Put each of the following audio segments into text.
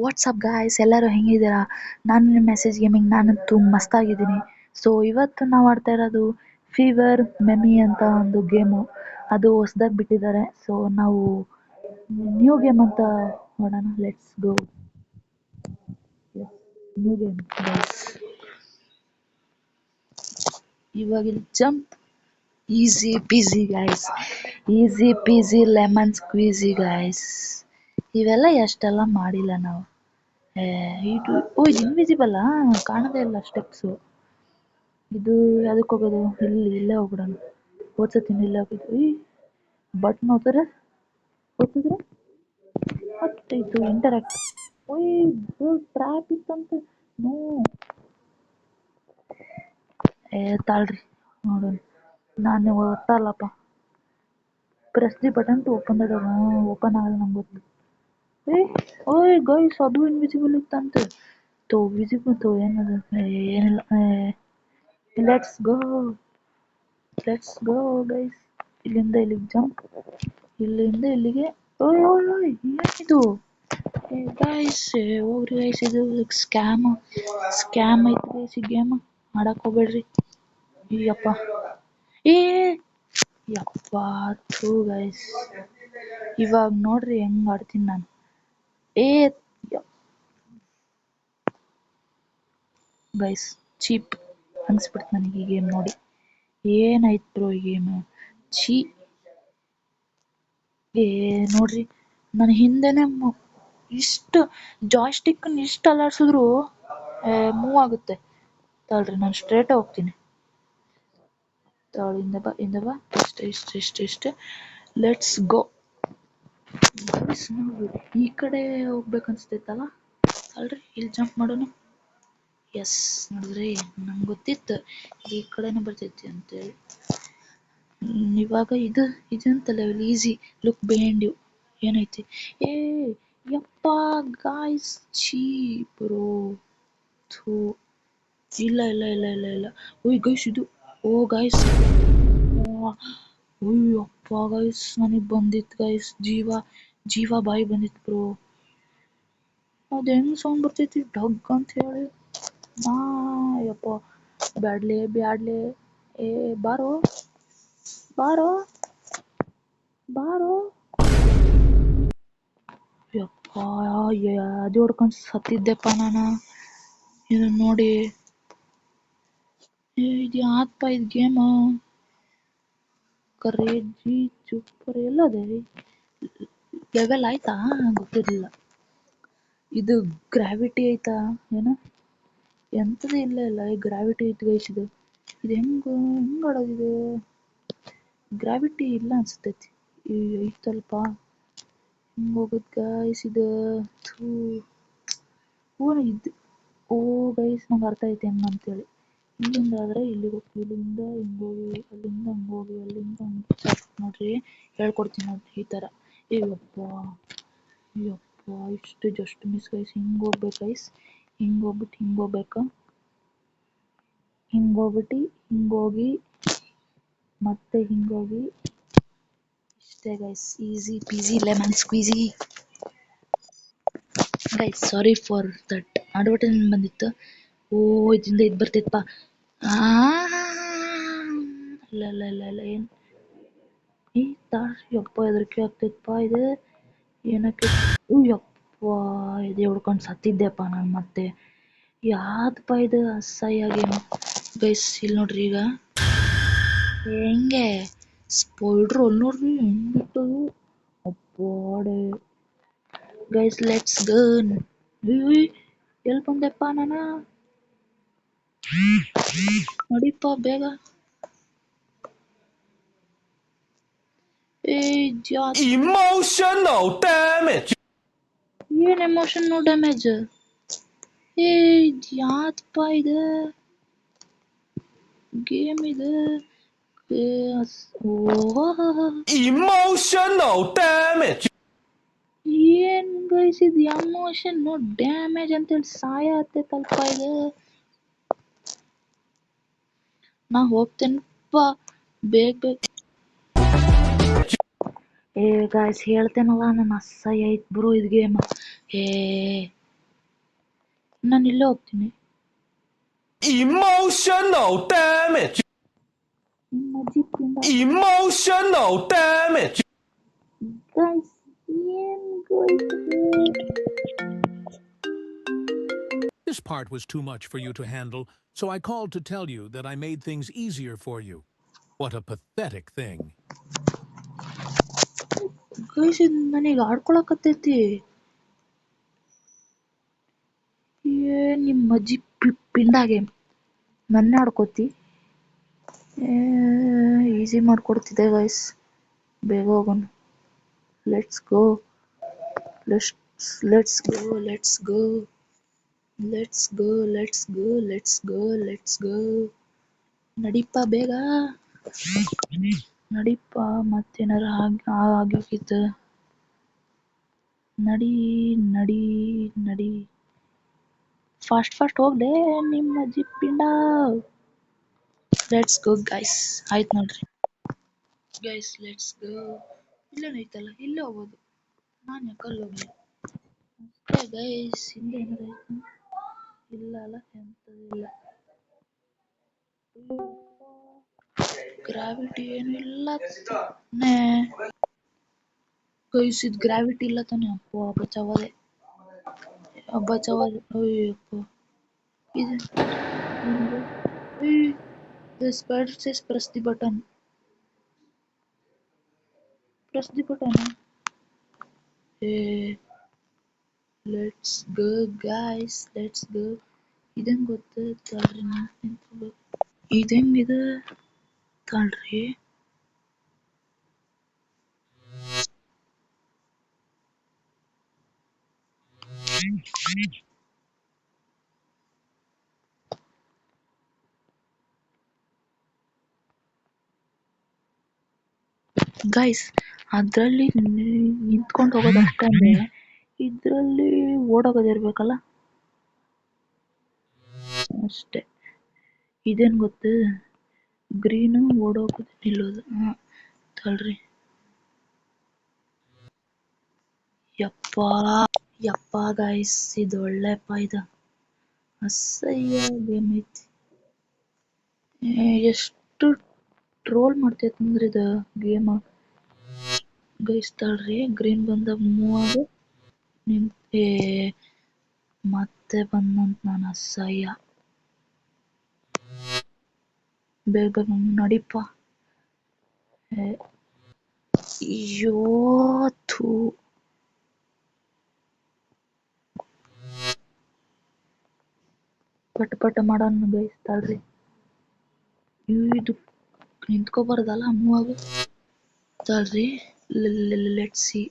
WhatsApp guys, ಎಲ್ಲರೂ ಹೆಂಗಿದ್ದೀರಾ? ನಾನು ನಿಮ್ಮ ಮೆಸೇಜ್ ಗೇಮಿಂಗ್ ನಾನಂತೂ ಮಸ್ತಾಗಿದ್ದೀನಿ. ಸೊ ಇವತ್ತು ನಾವು ಆಡ್ತಾ ಇರೋದು ಫೀವರ್ ಮೆಮಿ ಅಂತ ಒಂದು ಗೇಮು. ಅದು ಹೊಸ್ದಾಗಿ ಬಿಟ್ಟಿದ್ದಾರೆ. ಸೊ ನಾವು ನ್ಯೂ ಗೇಮ್ ಅಂತ ನೋಡೋಣ. Let's go. New game guys. ಇವಾಗ jump easy peasy guys, easy peasy lemon squeezy guys. ಇವೆಲ್ಲ ಎಷ್ಟೆಲ್ಲ ಮಾಡಿಲ್ಲ ನಾವು. ಇದು ಇನ್ವಿಸಿಬಲ್ ಕಾಣದೇ ಇಲ್ಲ ಸ್ಟೆಪ್ಸು. ಇದು ಅದಕ್ಕೆ ಹೋಗೋದು? ಇಲ್ಲೇ ಹೋಗ್ಬಿಡೋಣ. ಓದ್ಸತ್ತೀನಿ ಇಲ್ಲೇ ಹೋಗಿದ್ದು. ಬಟನ್ ಓದಿದ್ರೆ ಮತ್ತೆ ಇದು ಇಂಟರಾಕ್ಟ್. ಟ್ರ್ಯಾಪ್ ಇತ್ತಂತೆ. ನೋ ತಾಳ್ರಿ ನೋಡೋಣ. ನಾನು ಓದ್ತಲ್ಲಪ್ಪ. Press the button to open the door. Open ಆಗಲ್ಲ ನಂಗೆ ಗೊತ್ತು. ಓಯ್ ಗೈಸ್, ಅದು ಇನ್ವಿಸಿಬಲ್ ಇತ್ತಂತೆ. ವಿಸಿಬಲ್ ಏನದು? ಏನಿಲ್ಲ. Let's go guys. ಇಲ್ಲಿಂದ ಇಲ್ಲಿಗೆ ಜಂಪ್, ಇಲ್ಲಿಂದ ಇಲ್ಲಿಗೆ. ಓಯ್ ಏನಿದು ಗೈಸ್? ಹೋಗ್ರಿ ಗೈಸ್, ಇದು ಸ್ಕ್ಯಾಮ್ ಐತಿ ಗೈಸ್. ಈ ಗೇಮ್ ಆಡಕ್ ಹೋಗ್ಬೇಡ್ರಿ. ಯಪ್ಪ ಥೂ ಗೈಸ್. ಇವಾಗ ನೋಡ್ರಿ ಹೆಂಗ್ ಆಡ್ತೀನಿ ನಾನು. ಗೈಸ್ ಚೀಪ್ ಅನ್ಸ್ಬಿಡ್ತು ನನಗೆ ಈ ಗೇಮ್ ನೋಡಿ. ಏನಾಯ್ತು ಬ್ರೋ ಈ ಗೇಮ್? ನೋಡ್ರಿ, ನನ್ನ ಹಿಂದೆನೆ ಇಷ್ಟು ಜಾಯ್ಸ್ಟಿಕ್ ಇಷ್ಟು ಅಲ್ಲಾಡ್ಸಿದ್ರು ಮೂವ್ ಆಗುತ್ತೆ. ತಾಳ್ರಿ, ನಾನು ಸ್ಟ್ರೇಟ್ ಹೋಗ್ತೀನಿ. ಇಂದ ಬಾ. ಇಷ್ಟೇ. Let's go. ಈ ಕಡೆ ಹೋಗ್ಬೇಕನ್ಸ್ತೈತಲ್ಲ. ಅಲ್ರಿ, ಇಲ್ಲಿ ಜಂಪ್ ಮಾಡೋಣ. ಎಸ್, ನೋಡಿದ್ರಿ, ನಂಗೆ ಗೊತ್ತಿತ್ತು ಈ ಕಡೆನೇ ಬರ್ತೈತಿ ಅಂತೇಳಿ. ಇವಾಗ ಇದಂತ level easy. Look behind you. ಏನೈತಿ? ಯಪ್ಪ ಗಾಯ್ಸ್, ಬ್ರೋ. ಥೂ, ಇಲ್ಲ. ಓಯ್ ಗೈಸ್, ಇದು ಗಾಯ್ಸ್. ಅಪ್ಪ ಗೈಸ್, ನನಗೆ ಬಂದಿತ್ತು ಗೈಸ್. ಜೀವ ಬಾಯಿ ಬಂದಿತ್ತು ಬ್ರೋ. ಅದು ಹೆಂಗ್ ಸೌಂಡ್ ಬರ್ತೈತಿ ಡಗ್ ಅಂತ ಹೇಳಿ. ಯಪ್ಪ, ಬ್ಯಾಡ್ಲೆ. ಬಾರೋ. ಯಪ್ಪ, ಅದು ಹೊಡ್ಕೊಂಡು ಸತ್ತಿದ್ದೆಪ್ಪ ನಾನು. ಇದನ್ನ ನೋಡಿ. ಇದು ಯಾಕಪ್ಪ ಇದು ಗೇಮ್? ಕರೇಜಿ ಸೂಪರ್ ಎಲ್ಲದೆ ಲೆವೆಲ್ ಆಯ್ತಾ? ಗೊತ್ತಿರಲಿಲ್ಲ. ಇದು ಗ್ರಾವಿಟಿ ಐತಾ ಏನೋ? ಎಂಥದ್ದು ಇಲ್ಲ. ಗ್ರಾವಿಟಿ ಐತಿ ಗೈಸ್. ಇದು ಹೆಂಗ್ ಆಡೋದಿದೆ? ಗ್ರಾವಿಟಿ ಇಲ್ಲ ಅನ್ಸುತ್ತೈತಿ. ಐತಲ್ಪ. ಹಿಂಗೆ ಹೋಗೋದು ಗೈಸ್ ಇದು. ಗೈಸ್, ನಂಗೆ ಅರ್ಥ ಐತೆ ಹೆಂಗೆ ಅಂತೇಳಿ. ಇಲ್ಲಿಂದ ಆದರೆ ಇಲ್ಲಿಗೆ ಹೋಗ್ತೀವಿ, ಇಲ್ಲಿಂದ ಹಿಂಗೋಗಿ, ಅಲ್ಲಿಂದ ಹಂಗೋಗಿ, ಅಲ್ಲಿಂದ ಹಂಗೆ. ನೋಡ್ರಿ, ಹೇಳ್ಕೊಡ್ತೀನಿ ನೋಡ್ರಿ ಈ ಥರ. ಯಪ್ಪ, ಇಷ್ಟು ಜಸ್ಟ್ ಮಿಸ್ ಗೈಸ್. ಹಿಂಗೆ ಹೋಗ್ಬೇಕು ಗೈಸ್. ಹಿಂಗೋಗ್ಬಿಟ್ಟು ಹಿಂಗೋಗಿ ಮತ್ತೆ ಹಿಂಗೋಗಿ. ಇಷ್ಟೇ guys, easy peasy lemon squeezy guys. Sorry for that. Advertisement ಬಂದಿತ್ತು. ಇದರಿಂದ ಇದು ಬರ್ತೈತಪ್ಪ. ಇಲ್ಲ ಏನು ಯಪ್ಪ, ಹೆದರಿಕೆ ಆಗ್ತೈತಪ್ಪ ಇದು. ಏನಕ್ಕೆ? ಯಪ್ಪ, ಇದು ಹೊಡ್ಕೊಂಡು ಸತ್ತಿದ್ದೆಪ್ಪ ನಾನು ಮತ್ತೆ. ಯಾವ್ದಪ್ಪ ಇದು ಅಸಹ್ಯ ಗೇಮ್ ಗೈಸ್. ಇಲ್ಲಿ ನೋಡ್ರಿ, ಈಗ ಹೆಂಗೆ ಸ್ಪೋಲ್ಡ್ರು ಅಲ್ಲಿ ನೋಡ್ರಿ ಹೆಂಗಿಟ್ಟದು. ಅಪ್ಪಾಡೆ ಗೈಸ್, ಲೆಟ್ಸ್ ಗನ್. ಎಲ್ಲಿ ಬಂದೆಪ್ಪ ನಾನು? ನೋಡಿಪ್ಪ ಬೇಗ. Emotional damage. ಏನು ಎಮೋಷನಲ್ ಡ್ಯಾಮೇಜ್? ಯಾವ್ದಪ್ಪ ಇದು ಗೇಮ್? ಇದು Emotional damage. ಏನ್ ಗೈಸ್ ಇದು? ಎಮೋಷನ್ ಡ್ಯಾಮೇಜ್ ಅಂತೇಳಿ ಸಾಯ ಹತ್ತೈತಲ್ಪ ಇದು. ನಾ ಹೋಗ್ತೇನಪ್ಪ ಬೇಗ. ಗಾಯ್ಸ್, ಹೇಳ್ತೇನಲ್ಲ, ನನ್ನ ಅಸಹ್ಯ ಐತ್ ಬ್ರೋ ಇದು ಗೇಮ್. ನಾನು ಇಲ್ಲೇ ಹೋಗ್ತೀನಿ. Emotional damage. ನಿಮ್ಮ ಅಜ್ಜಿ ಪಿಂಡ. Emotional damage. ಗೈಸ್ ಏನ್ ಗೋಯ್ತು? This part was too much for you to handle, so I called to tell you that I made things easier for you. What a pathetic thing. Guys ಇದು ನನಗೆ ಆಡ್ಕೊಳಕತ್ತೈತಿ. ನಿಮ್ಮ ಅಜ್ಜಿ ಪಿಂಡಾಗೆ ನನ್ನ ಆಡ್ಕೋತಿ. Easy ಮಾಡ್ಕೊಡ್ತಿದ್ದೆ guys. ಬೇಗ ಹೋಗೋಣ. Let's go let's let's go let's go let's go let's go let's go let's go. ನಡಿಪ ಬೇಗ ನಡಿಪ. ಮತ್ತೇನಾರ ಆಗ್ಯೋಗಿತ್ತು. ನಡಿ ನಡಿ ನಡಿ ಫಾಸ್ಟ್ ಫಾಸ್ಟ್ ಹೋಗ್ಲೇ ನಿಮ್ಮ ಅಜ್ಜಿ ಪಿಂಡ. Let's go guys. ಆಯ್ತು ನೋಡ್ರಿ ಗೈಸ್, ಲೆಟ್ಸ್ ಗೋ. ಇಲ್ಲೇನೈತಲ್ಲ, ಇಲ್ಲೇ ಹೋಗೋದು. ನಾನು ಯಾಕಲ್ಲಿ ಹೋಗ್ಲಿ ಅಷ್ಟೇ ಗೈಸ್. ಹಿಂದೆ ಏನಾರ ಐತೆ? ಇಲ್ಲ ಅಲ್ಲ, ಎಂಥದಿಲ್ಲ. ಗ್ರಾವಿಟಿ ಏನು ಇಲ್ಲ ತಾನೆ ಗೈಸ್. ಇದು ಗ್ರಾವಿಟಿ ಇಲ್ಲ ತಾನೆ? ಅಪ್ಪ ಬಚಾವದೆ ಬಚಾವದೆ. ಅಯ್ಯಪ್ಪ ಇದು the spider says press the button. Press the button. Hey, let's go guys, let's go. ಇದೇನ್ ಗೊತ್ತು ತಾಳ್ರಿ, ಇದೇಂಗಿದೆ ತಾಳ್ರಿ. ಗೈಸ್ ಅದ್ರಲ್ಲಿ ನಿಂತ್ಕೊಂಡು ಹೋಗೋದು ಅಷ್ಟೇ. ಅಂದ್ರೆ ಇದ್ರಲ್ಲಿ ಓಡೋಗೋದಿರ್ಬೇಕಲ್ಲ ಅಷ್ಟೇ. ಇದೇನ್ ಗೊತ್ತು? ಗ್ರೀನು ಓಡೋಗೋದು ನಿಲ್ಲೋದು. ತಳ್ರಿ. ಯಪ್ಪ ಯಪ್ಪ ಗೈಸ್, ಇದು ಒಳ್ಳೆಪ್ಪ. ಇದು ಅಸಹ್ಯ ಗೇಮ್ ಐತಿ. ಎಷ್ಟು ಟ್ರೋಲ್ ಮಾಡ್ತೈತಂದ್ರೆ ಇದು ಗೇಮ್ ಗೈಸ್. ತಳ್ರಿ, ಗ್ರೀನ್ ಬಂದ ಮೂವ್ ಆಗು. ನಿಂತೆ ಮತ್ತೆ ಬಂದಂತ. ನಾನು ಅಸಹ್ಯ. ಬೇಗ ಬೇಗ ನಡಿಪ. ಅಯ್ಯೋ ಥೂ. ಪಟ ಪಟ ಮಾಡೋಣ ಗೈಸ್. ತಾಳ್ರಿ, ಇದು ನಿಂತ್ಕೋಬಾರ್ದಲ್ಲ, ಮೂವ್ ಆಗು. ತಾಳ್ರಿ, ಲೆಟ್ಸ್ ಸಿ.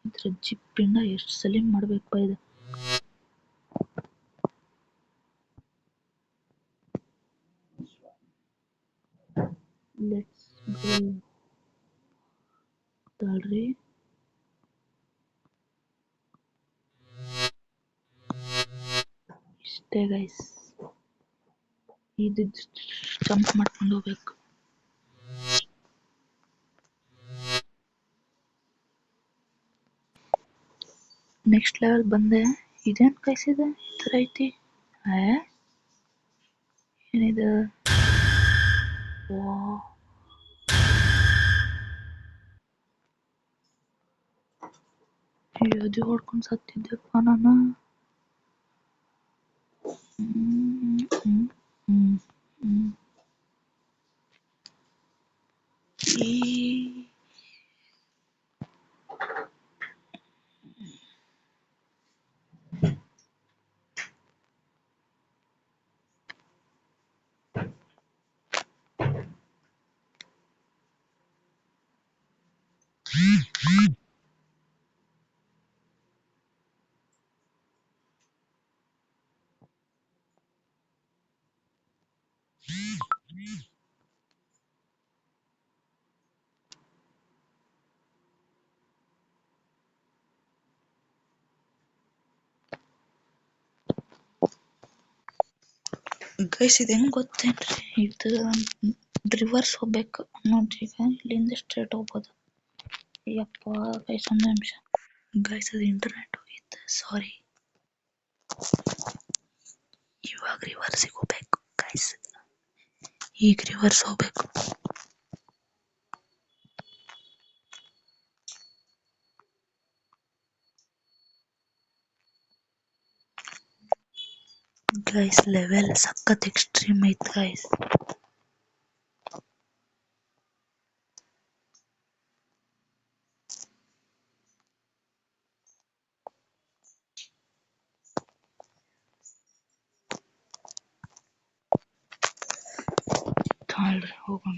ಇದ್ರ ಜಿಪ್ಪಿಂದ ಎಷ್ಟು ಸಲೀಮ್ ಮಾಡ್ಬೇಕಪ್ಪ ಇದು. Let's go. ತಾಳ್ರಿ, ಇಷ್ಟೇ ಗೈಸ್. ಇದು ಜಂಪ್ ಮಾಡ್ಕೊಂಡು ಹೋಗ್ಬೇಕು. ನೆಕ್ಸ್ಟ್ ಲೆವೆಲ್ ಬಂದೆ. ಇದೇನ್ ಕೈಸಿದೆ ಈ ತರ ಐತಿ? ಏನಿದೆ? ಅದು ಹೊಡ್ಕೊಂಡು ಸತ್ತಿದ್ದೆಪ್ಪ ನಾನು. ಗೈಸ್ ಇದು ಹೆಂಗ್ ಗೊತ್ತೇನ್ರಿ? ಇದು ರಿವರ್ಸ್ ಹೋಗ್ಬೇಕು ನೋಡ್ರಿ. ಈಗ ಇಲ್ಲಿಂದ ಸ್ಟ್ರೇಟ್ ಹೋಗ್ಬೋದು. ಯಪ್ಪ ಗೈಸ್, ಒಂದು ನಿಮಿಷ. ಗೈಸ್ ಅದು ಇಂಟರ್ನೆಟ್ ಹೋಗಿತ್ತು ಸಾರಿ. ಇವಾಗ ರಿವರ್ಸಿಗೆ ಹೋಗ್ಬೇಕು ಗೈಸ್, ಈಗ ರಿವರ್ಸ್ ಹೋಗ್ಬೇಕು. ಗೈಸ್ ಲೆವೆಲ್ ಸಖತ್ ಎಕ್ಸ್ಟ್ರೀಮ್ ಐತ್ ಗೈಸ್. ತಾಳ್ರಿ ಹೋಗೋಣ.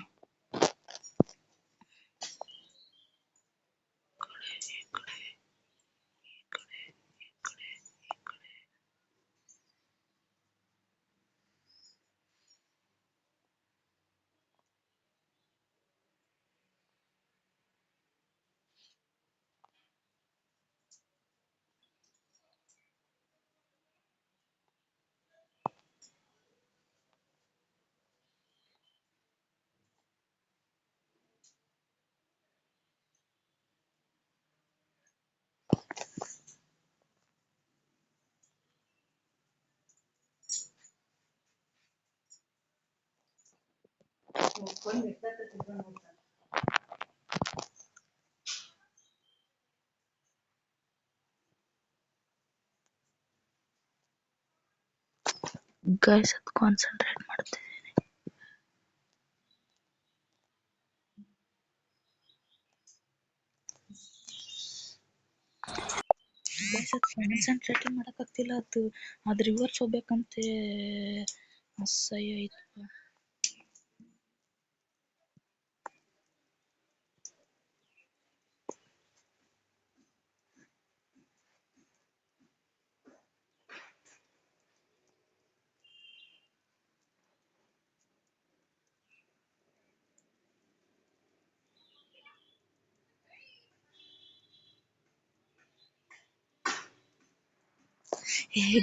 ಗೈಸ್ ಅದು ಕಾನ್ಸಂಟ್ರೇಟ್ ಮಾಡ್ತಿದ್ದೀನಿ. ಗೈಸ್ ಅದು ಕಾನ್ಸಂಟ್ರೇಟ್ ಮಾಡೋಕ್ಕಾಗ್ತಿಲ್ಲ. ಅದು ರಿವರ್ಸ್ ಹೋಗ್ಬೇಕಂತೆ ಅಸಹ್ಯ ಐತಪ್ಪ.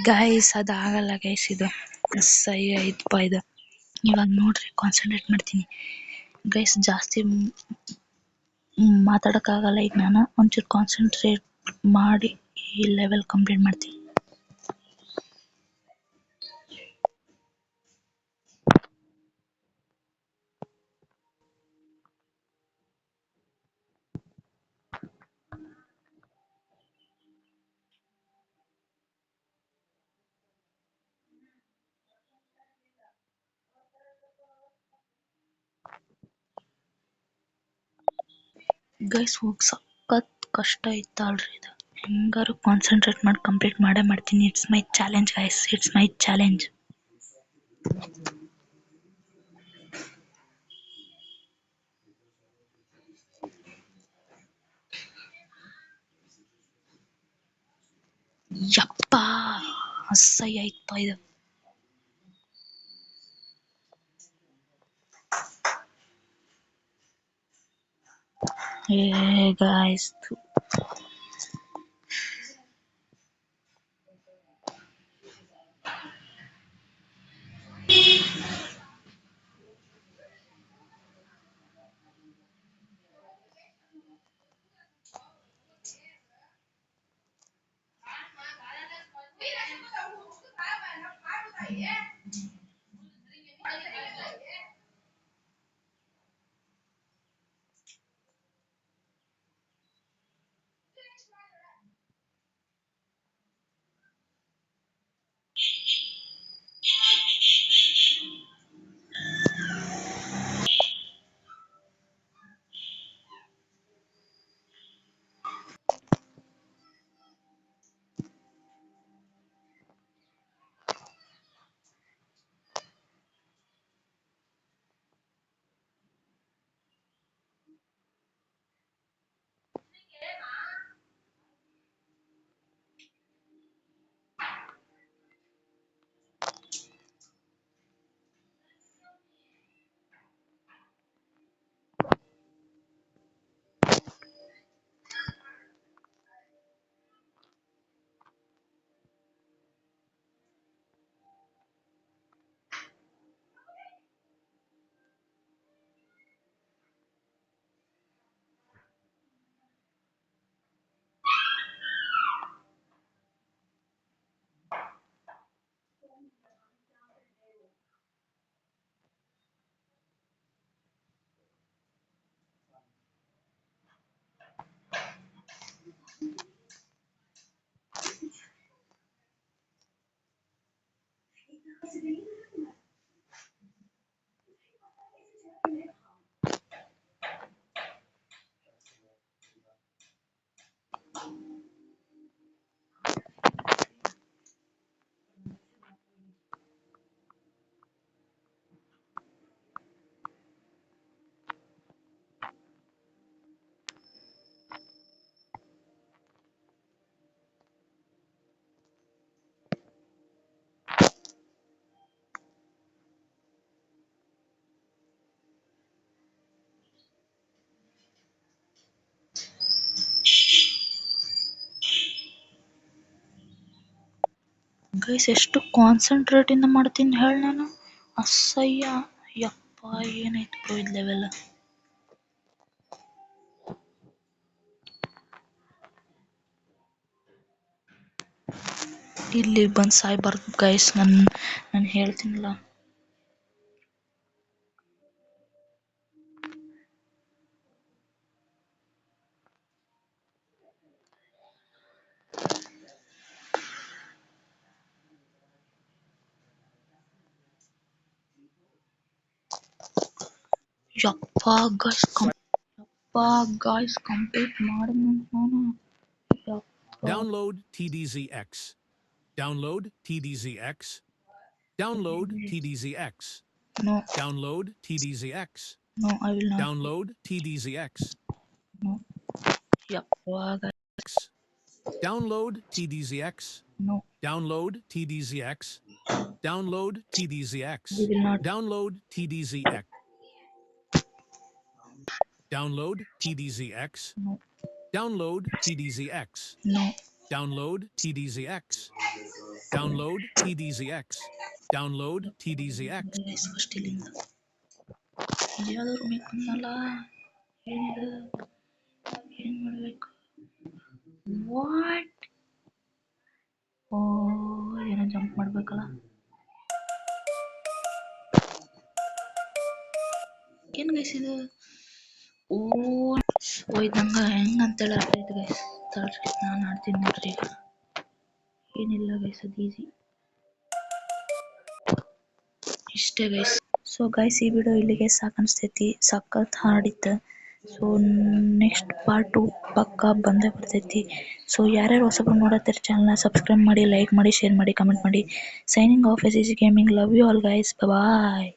ಗೈಸ್ ಅದಾಗಲ್ಲ ಗೈಸ್, ಇದು ಅಸಹ್ಯ ಐತಪ್ಪ ಇದು. ಇವಾಗ ನೋಡ್ರಿ ಕಾನ್ಸಂಟ್ರೇಟ್ ಮಾಡ್ತೀನಿ ಗೈಸ್. ಜಾಸ್ತಿ ಮಾತಾಡೋಕ್ಕಾಗಲ್ಲ ಈಗ. ನಾನು ಒಂಚೂರು ಕಾನ್ಸಂಟ್ರೇಟ್ ಮಾಡಿ ಈ ಲೆವೆಲ್ ಕಂಪ್ಲೀಟ್ ಮಾಡ್ತೀನಿ. ಗೈಸ್ ಹೋಗಿ ಸಖತ್ ಕಷ್ಟ ಇತ್ತಲ್ರಿ ಇದು. ಹೆಂಗಾರು ಕಾನ್ಸಂಟ್ರೇಟ್ ಮಾಡಿ ಕಂಪ್ಲೀಟ್ ಮಾಡೇ ಮಾಡ್ತೀನಿ. It's my challenge guys, it's my challenge. ಯಪ್ಪ ಅಸಹ್ಯ ಐತಪ್ಪ ಇದು. ಗೈಸ್ ಗೈಸ್ ಎಷ್ಟು ಕಾನ್ಸಂಟ್ರೇಟ್ ಇಂದ ಮಾಡ್ತೀನಿ ಹೇಳಿ ನಾನು. ಅಸಹ್ಯ. ಯಪ್ಪ ಏನೈತೆ ಬ್ರೋ ಇದು ಲೆವೆಲ್. ಇಲ್ಲಿ ಬಂದು ಸಾಯ್ಬಾರ್ದು ಗೈಸ್. ನಾನು ಹೇಳ್ತೀನಲ್ಲ. ಯಪ್ಪ ಗಾಯ್ಸ್ ಕಂಪ್ಲೀಟ್ ಮಾಡಿದ್ನಂತ ನಾನು. ಯಪ್ಪ. Download TDZX. Download TDZX. Download TDZX. No, Download TDZX. no, I will not. Download TDZX. No. ಯಪ್ಪ X. Download TDZX. no, Download TDZX. Download TDZX. we will not. Download TDZX. Download TDZX. No, Download TDZX. no. Download TDZX. Download TDZX. Download TDZX. Guys first ಇಲ್ಲಿಂದ ಯಾವ್ದಾದ್ರು ಮೇಕನ್ನಲ್ಲ. ಏನಿದೆ ಏನ್ ಮಾಡ್ಬೇಕು? What? ಓ ಏನೋ jump ಮಾಡ್ಬೇಕಲ್ಲ. ಏನ್ guys ಇದು? ಓ ಇದು ನಂಗೆ ಹೆಂಗಂತೇಳಿ ಅರ್ಥ ಆಯ್ತು ಗೈಸ್. ತಡ್ರಿ ನಾನು ಆಡ್ತೀನಿ ನೋಡ್ರಿ ಈಗ. ಏನಿಲ್ಲ ಗೈಸ್ ಅದು ಈಸಿ ಇಷ್ಟೇ ಗೈಸ್. ಸೊ ಗೈಸ್ ಈ ವಿಡಿಯೋ ಇಲ್ಲಿಗೆ ಸಾಕನ್ಸ್ತೈತಿ. ಸಖತ್ ಹಾಡಿತ್ತು. ಸೊ ನೆಕ್ಸ್ಟ್ ಪಾರ್ಟ್ 2 ಪಕ್ಕ ಬಂದೇ ಬರ್ತೈತಿ. ಸೊ ಯಾರ್ಯಾರು ಹೊಸಬ್ರು ನೋಡತ್ತೀರಿ ಚಾನಲ್ನ ಸಬ್ಸ್ಕ್ರೈಬ್ ಮಾಡಿ, ಲೈಕ್ ಮಾಡಿ, ಶೇರ್ ಮಾಡಿ, ಕಮೆಂಟ್ ಮಾಡಿ. Signing off as easy gaming. Love you all guys. Bye.